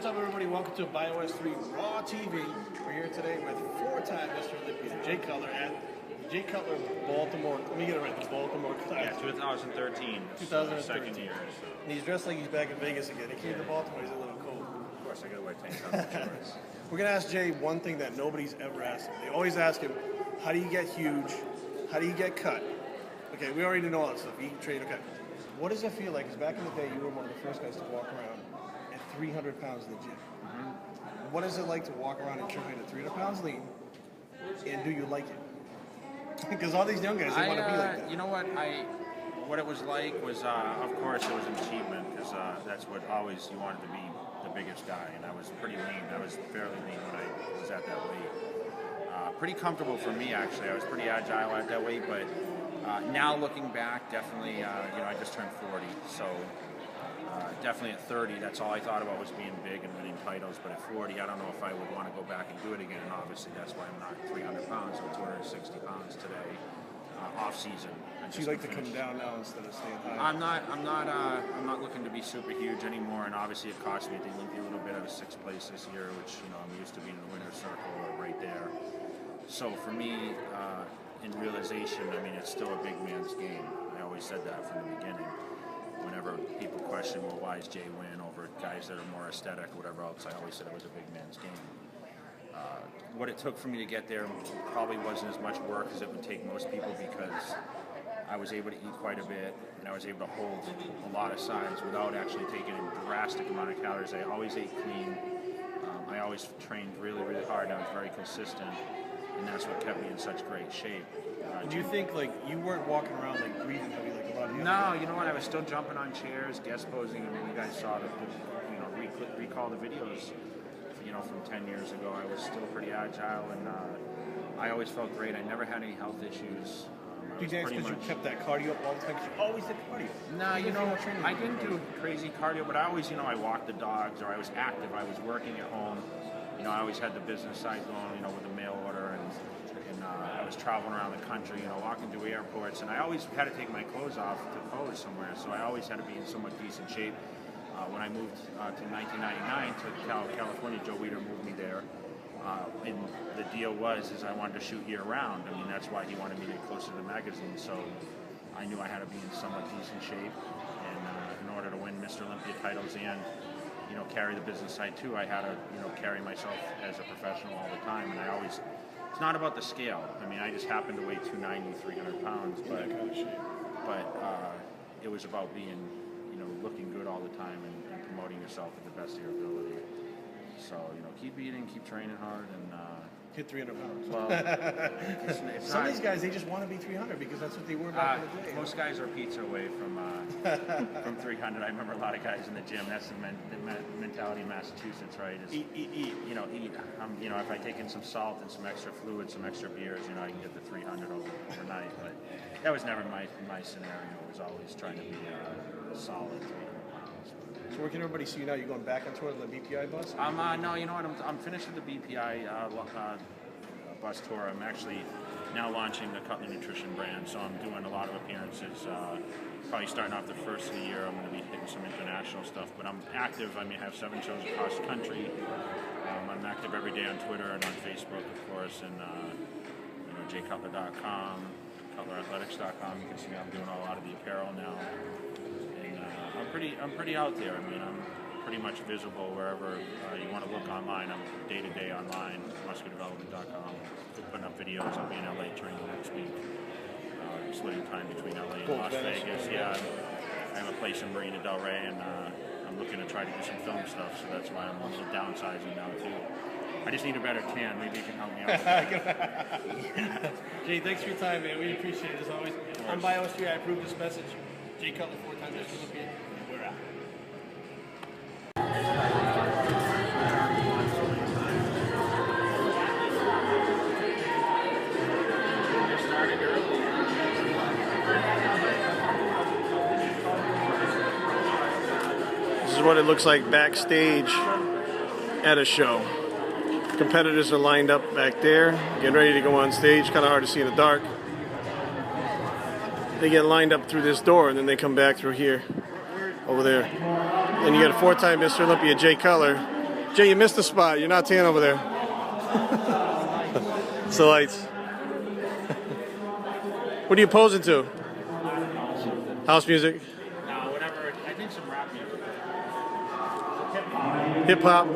What's up, everybody? Welcome to BioS 3 Raw TV. We're here today with four-time Mr. Olympia, Jay Cutler, at Jay Cutler Baltimore. Let me get it right. The Baltimore Classic. Yeah, 2013. 2013. Second year. So. And he's dressed like he's back in Vegas again. He came to Baltimore. He's a little cold. Of course, I gotta wear tank tops and shorts. We're gonna ask Jay one thing that nobody's ever asked him. They always ask him, "How do you get huge? How do you get cut?" Okay, we already know all that stuff. Eat, train. Okay. What does it feel like? Because back in the day, you were one of the first guys to walk around at 300 pounds in the gym. What is it like to walk around and train at 300 pounds lean? And do you like it? Because all these young guys, they want to be like that. You know what it was like was, of course, it was an achievement because that's what always you wanted to be the biggest guy, and I was pretty lean. I was fairly lean when I was at that weight. Pretty comfortable for me, actually. I was pretty agile at that weight, but now looking back, definitely, I just turned 40, so. Definitely at 30, that's all I thought about was being big and winning titles. But at 40, I don't know if I would want to go back and do it again. And obviously, that's why I'm not 300 pounds or 260 pounds today, off season. So you like to come down now instead of staying high? I'm not looking to be super huge anymore. And obviously, it cost me at the Olympia a little bit. I was 6th place this year, which I'm used to being in the winner's circle or right there. So for me, in realization, it's still a big man's game. I always said that from the beginning. Whenever people question, well, why is Jay win over guys that are more aesthetic or whatever else, I always said it was a big man's game. What it took for me to get there probably wasn't as much work as it would take most people because I was able to eat quite a bit and I was able to hold a lot of size without actually taking a drastic amount of calories. I always ate clean. I always trained really, really hard and I was very consistent, and that's what kept me in such great shape. Do you think you weren't walking around breathing heavy like a lot of you? No, you know what? I was still jumping on chairs, guest posing. You guys saw recall the videos, from 10 years ago. I was still pretty agile, and I always felt great. I never had any health issues. Do you think it's because you kept that cardio up all the time? 'Cause you always did cardio. No, I didn't do crazy cardio, but I always, I walked the dogs, or I was active. I was working at home. I always had the business side going, with a mail order, and I was traveling around the country, walking to airports, and I always had to take my clothes off to pose somewhere, so I always had to be in somewhat decent shape. When I moved to 1999 to California, Joe Weider moved me there, and the deal was I wanted to shoot year-round. That's why he wanted me to get closer to the magazine, so I knew I had to be in somewhat decent shape, and in order to win Mr. Olympia titles and carry the business side too, I had to carry myself as a professional all the time, and it's not about the scale. I just happened to weigh 290, 300 pounds, but it was about being, looking good all the time and promoting yourself at the best of your ability. So, keep eating, keep training hard, and hit 300 pounds. Well, it's some of these guys, they just want to be 300 because that's what they were back in the day. Most guys are pizza away from 300. I remember a lot of guys in the gym. That's the mentality in Massachusetts, right? Is eat. Eat. If I take in some salt and some extra fluid, some extra beers, I can get the 300 overnight. But that was never my scenario. It was always trying to be solid 300 pounds. So where can everybody see you now? You going back on tour with the BPI bus? No, you know what? I'm finished with the BPI bus tour. I'm actually now launching the Cutler Nutrition brand, so I'm doing a lot of appearances. Probably starting off the first of the year, I'm going to be hitting some international stuff. But I'm active. I have 7 shows across the country. I'm active every day on Twitter and on Facebook, of course, and jcutler.com, cutlerathletics.com. You can see I'm doing a lot of the apparel now. I'm pretty out there. I'm pretty much visible wherever you want to look online. I'm day-to-day online, musculardevelopment.com. Putting up videos. I'll be in LA training next week. Splitting time between LA and Las Vegas. Yeah, I have a place in Marina Del Rey, and I'm looking to try to do some film stuff, so that's why I'm a little downsizing now, too. I just need a better tan. Maybe you can help me out. Jay, thanks for your time, man. We appreciate it as always. I'm BioS 3. I approve this message. Jay Cutler, 4-time Mr. Olympia. We're out. This is what it looks like backstage at a show. Competitors are lined up back there, getting ready to go on stage. Kind of hard to see in the dark. They get lined up through this door, and then they come back through here, over there. And you got a 4-time Mr. Olympia, Jay Cutler, Jay, you missed the spot. You're not tan over there. It's the lights. What are you posing to? House music? No, whatever. I think some rap music. Hip hop?